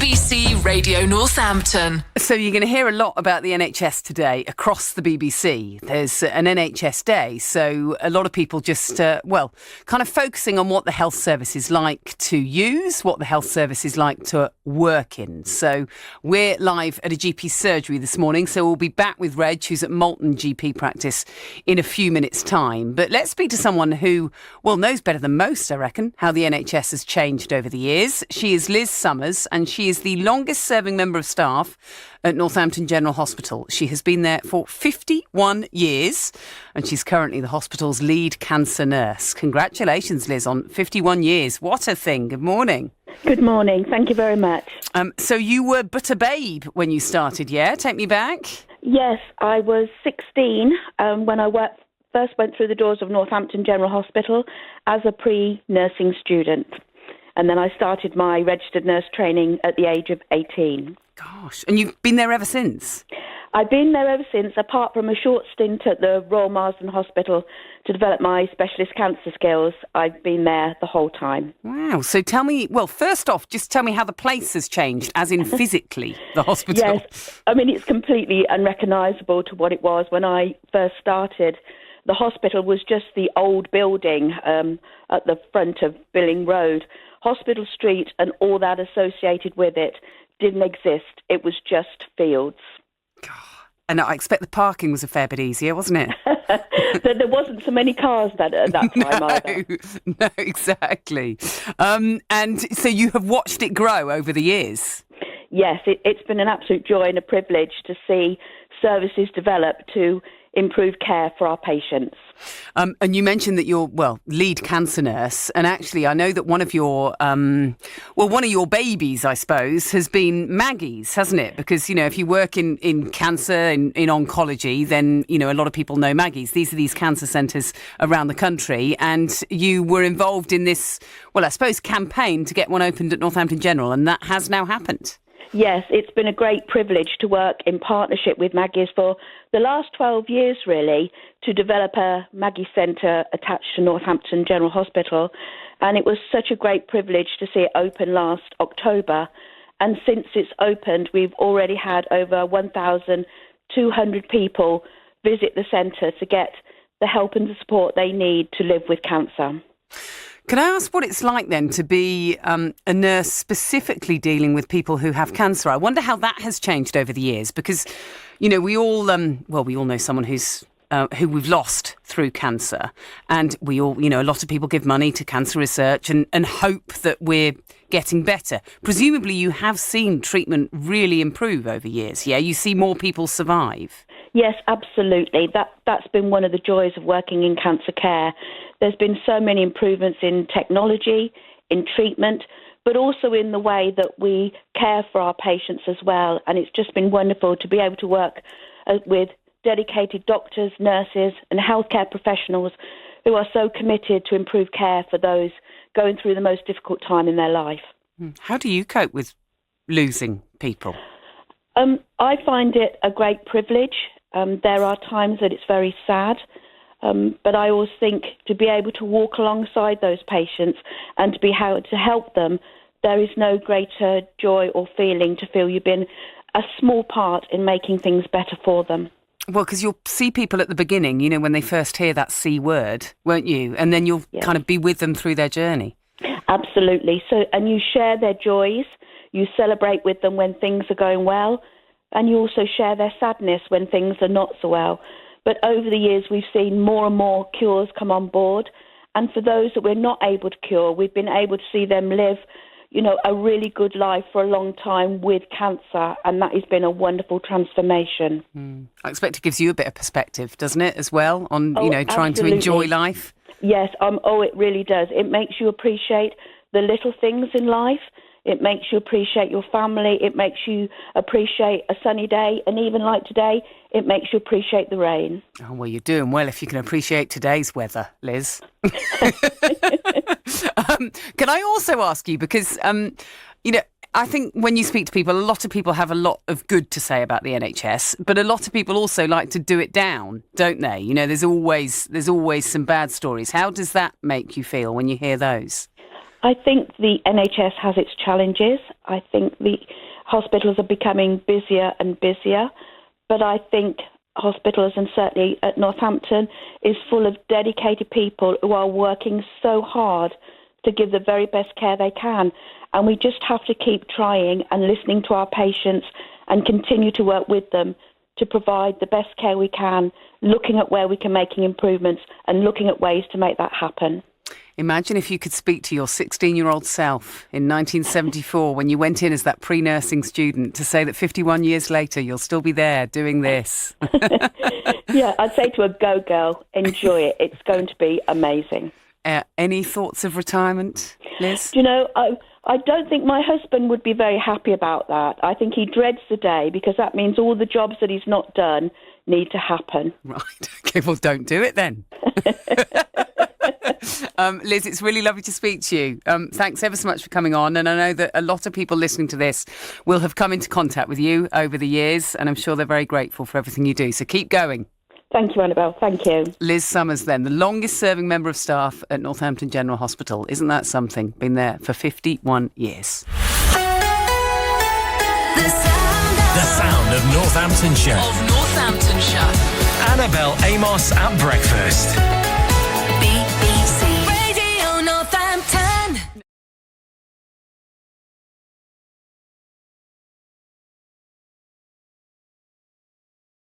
BBC Radio Northampton. So you're going to hear a lot about the NHS today across the BBC. There's an NHS day, so a lot of people just, kind of focusing on what the health service is like to use, what the health service is like to work in. So we're live at a GP surgery this morning, so we'll be back with Reg, who's at Malton GP practice, in a few minutes' time. But let's speak to someone who, knows better than most, I reckon, how the NHS has changed over the years. She is Liz Summers, and she is the longest-serving member of staff at Northampton General Hospital. She has been there for 51 years, and she's currently the hospital's lead cancer nurse. Congratulations, Liz, on 51 years. What a thing. Good morning. Good morning. Thank you very much. So you were but a babe when you started, yeah? Take me back. Yes, I was 16 when I first went through the doors of Northampton General Hospital as a pre-nursing student. And then I started my registered nurse training at the age of 18. Gosh, and you've been there ever since? I've been there ever since, apart from a short stint at the Royal Marsden Hospital to develop my specialist cancer skills. I've been there the whole time. Wow. So tell me, first off, just tell me how the place has changed, as in physically, the hospital. Yes, I mean, it's completely unrecognisable to what it was when I first started. The hospital was just the old building at the front of Billing Road. Hospital Street and all that associated with it didn't exist. It was just fields. God. And I expect the parking was a fair bit easier, wasn't it? There wasn't so many cars at that time either. No, exactly. And so you have watched it grow over the years? Yes, it's been an absolute joy and a privilege to see services develop to improve care for our patients. And you mentioned that you're, lead cancer nurse. And actually, I know that one of your babies, I suppose, has been Maggie's, hasn't it? Because, if you work in cancer, in oncology, then, a lot of people know Maggie's. These are these cancer centres around the country. And you were involved in this, campaign to get one opened at Northampton General. And that has now happened. Yes, it's been a great privilege to work in partnership with Maggie's for the last 12 years, really, to develop a Maggie Centre attached to Northampton General Hospital. And it was such a great privilege to see it open last October. And since it's opened, we've already had over 1,200 people visit the centre to get the help and the support they need to live with cancer. Can I ask what it's like then to be a nurse specifically dealing with people who have cancer? I wonder how that has changed over the years because, we all know someone who we've lost through cancer, and we all, a lot of people give money to cancer research and hope that we're getting better. Presumably you have seen treatment really improve over years, yeah? You see more people survive. Yes, absolutely. That's been one of the joys of working in cancer care. There's been so many improvements in technology, in treatment, but also in the way that we care for our patients as well. And it's just been wonderful to be able to work with dedicated doctors, nurses and healthcare professionals who are so committed to improve care for those going through the most difficult time in their life. How do you cope with losing people? I find it a great privilege. There are times that it's very sad, but I always think to be able to walk alongside those patients and to be able to help them, there is no greater joy or feeling to feel you've been a small part in making things better for them. Well, because you'll see people at the beginning, when they first hear that C word, won't you? And then you'll kind of be with them through their journey. Absolutely. So, and you share their joys, you celebrate with them when things are going well, and you also share their sadness when things are not so well. But over the years, we've seen more and more cures come on board. And for those that we're not able to cure, we've been able to see them live, a really good life for a long time with cancer. And that has been a wonderful transformation. I expect it gives you a bit of perspective, doesn't it, as well, on, trying to absolutely. enjoy life? Yes. It really does. It makes you appreciate the little things in life. It makes you appreciate your family. It makes you appreciate a sunny day. And even like today, it makes you appreciate the rain. Oh, well, you're doing well if you can appreciate today's weather, Liz. Can I also ask you, because, I think when you speak to people, a lot of people have a lot of good to say about the NHS, but a lot of people also like to do it down, don't they? There's always some bad stories. How does that make you feel when you hear those? I think the NHS has its challenges. I think the hospitals are becoming busier and busier, but I think hospitals, and certainly at Northampton, is full of dedicated people who are working so hard to give the very best care they can. And we just have to keep trying and listening to our patients and continue to work with them to provide the best care we can, looking at where we can make improvements and looking at ways to make that happen. Imagine if you could speak to your 16-year-old self in 1974 when you went in as that pre-nursing student to say that 51 years later you'll still be there doing this. Yeah, I'd say to a go girl, enjoy it. It's going to be amazing. Any thoughts of retirement, Liz? Do you know, I don't think my husband would be very happy about that. I think he dreads the day because that means all the jobs that he's not done need to happen. Right. Okay, well, don't do it then. Liz, it's really lovely to speak to you. Thanks ever so much for coming on. And I know that a lot of people listening to this will have come into contact with you over the years, and I'm sure they're very grateful for everything you do. So keep going. Thank you, Annabel. Thank you. Liz Summers, then, the longest serving member of staff at Northampton General Hospital. Isn't that something? Been there for 51 years. The sound of Northamptonshire. Annabel Amos at breakfast.